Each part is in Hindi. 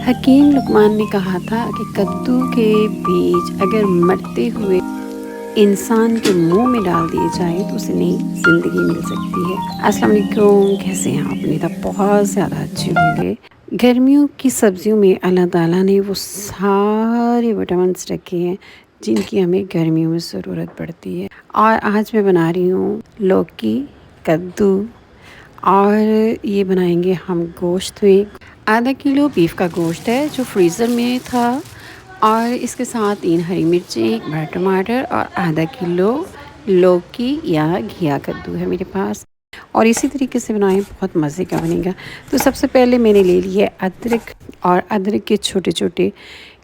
हकीम लुकमान ने कहा था कि कद्दू के बीज अगर मरते हुए इंसान के मुंह में डाल दिए जाए तो उसे नई ज़िंदगी मिल सकती है। अस्सलाम वालेकुम, कैसे हैं आप? उम्मीद है बहुत ज़्यादा अच्छे होंगे। गर्मियों की सब्जियों में अल्लाह ताला ने वो सारे विटामिन्स रखे हैं जिनकी हमें गर्मियों में ज़रूरत पड़ती है। और आज मैं बना रही हूँ लौकी, कद्दू और ये बनाएंगे हम गोश्त में। आधा किलो बीफ का गोश्त है जो फ्रीज़र में था, और इसके साथ 3 हरी मिर्चें, 1 बड़ा टमाटर और आधा किलो लौकी या घिया कद्दू है मेरे पास। और इसी तरीके से बनाएं, बहुत मज़े का बनेगा। तो सबसे पहले मैंने ले लिया अदरक, और अदरक के छोटे छोटे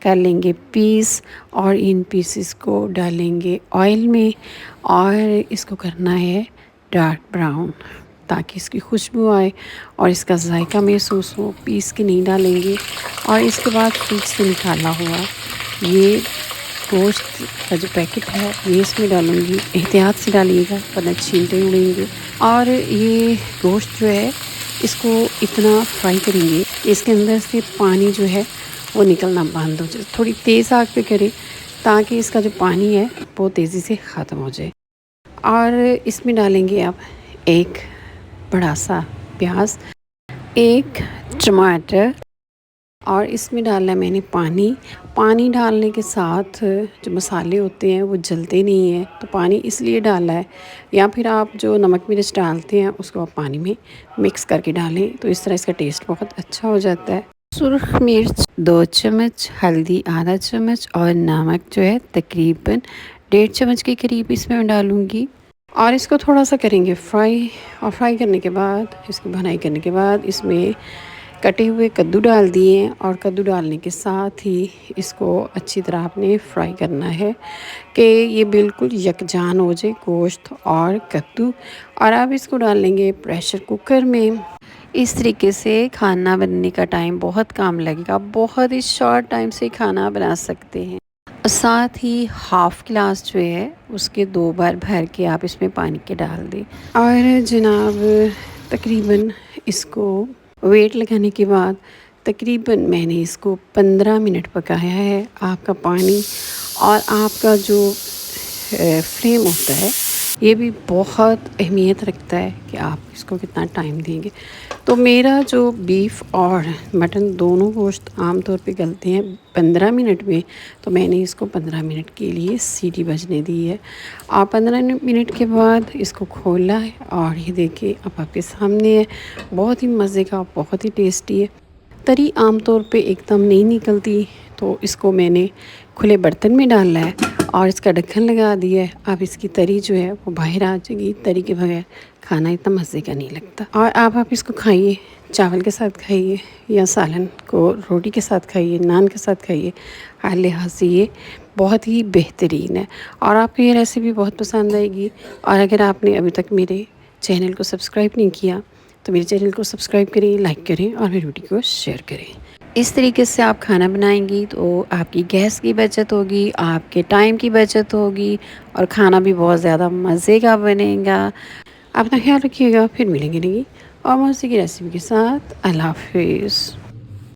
कर लेंगे पीस, और इन पीसेस को डालेंगे ऑयल में, और इसको करना है डार्क ब्राउन ताकि इसकी खुशबू आए और इसका जायका महसूस हो। पीस के नहीं डालेंगे। और इसके बाद फ्रिज से निकाला हुआ ये गोश्त का जो पैकेट है ये इसमें डालूँगी। एहतियात से डालिएगा वरना छींटे उड़ेंगे। और ये गोश्त जो है इसको इतना फ्राई करेंगे कि इसके अंदर से पानी जो है वो निकलना बंद हो जाए। थोड़ी तेज़ आग पे करें ताकि इसका जो पानी है वो तेज़ी से ख़त्म हो जाए। और इसमें डालेंगे आप 1 बड़ा सा प्याज, 1 टमाटर, और इसमें डालना है मैंने पानी। पानी डालने के साथ जो मसाले होते हैं वो जलते नहीं हैं, तो पानी इसलिए डाला है। या फिर आप जो नमक मिर्च डालते हैं उसको आप पानी में मिक्स करके डालें, तो इस तरह इसका टेस्ट बहुत अच्छा हो जाता है। सुरख मिर्च 2 चम्मच, हल्दी आधा चम्मच, और नमक जो है तकरीबन 1.5 चम्मच के करीब इसमें मैं डालूँगी। और इसको थोड़ा सा करेंगे फ्राई। और फ्राई करने के बाद, इसकी भुनाई करने के बाद, इसमें कटे हुए कद्दू डाल दिए। और कद्दू डालने के साथ ही इसको अच्छी तरह आपने फ्राई करना है कि ये बिल्कुल यकजान हो जाए गोश्त और कद्दू। और अब इसको डाल लेंगे प्रेशर कुकर में। इस तरीके से खाना बनने का टाइम बहुत कम लगेगा, बहुत ही शॉर्ट टाइम से खाना बना सकते हैं। साथ ही हाफ़ गिलास जो है उसके 2 बार भर के आप इसमें पानी के डाल दें। और जनाब तकरीबन इसको वेट लगाने के बाद तकरीबन मैंने इसको 15 मिनट पकाया है। आपका पानी और आपका जो फ्लेम होता है ये भी बहुत अहमियत रखता है कि आप इसको कितना टाइम देंगे। तो मेरा जो बीफ और मटन दोनों गोश्त आम तौर पे गलते हैं 15 मिनट में, तो मैंने इसको 15 मिनट के लिए सीटी बजने दी है। और 15 मिनट के बाद इसको खोला है, और ये देखिए अब आपके सामने है। बहुत ही मज़े का, बहुत ही टेस्टी है। तरी आम तौर पे एकदम नहीं निकलती, तो इसको मैंने खुले बर्तन में डाला है और इसका ढक्कन लगा दिया है। अब इसकी तरी जो है वो बाहर आ जाएगी। तरी के बगैर खाना इतना मज़े का नहीं लगता। और अब आप इसको खाइए, चावल के साथ खाइए या सालन को रोटी के साथ खाइए, नान के साथ खाइए। हर लिहाज से ये बहुत ही बेहतरीन है और आपको ये रेसिपी बहुत पसंद आएगी। और अगर आपने अभी तक मेरे चैनल को सब्सक्राइब नहीं किया तो मेरे चैनल को सब्सक्राइब करें, लाइक करें और मेरी वीडियो को शेयर करें। इस तरीके से आप खाना बनाएंगी तो आपकी गैस की बचत होगी, आपके टाइम की बचत होगी, और खाना भी बहुत ज़्यादा मज़े का बनेगा। अपना ख्याल रखिएगा। फिर मिलेंगे नहीं और मज़े की रेसिपी के साथ। अल्लाह हाफिज़।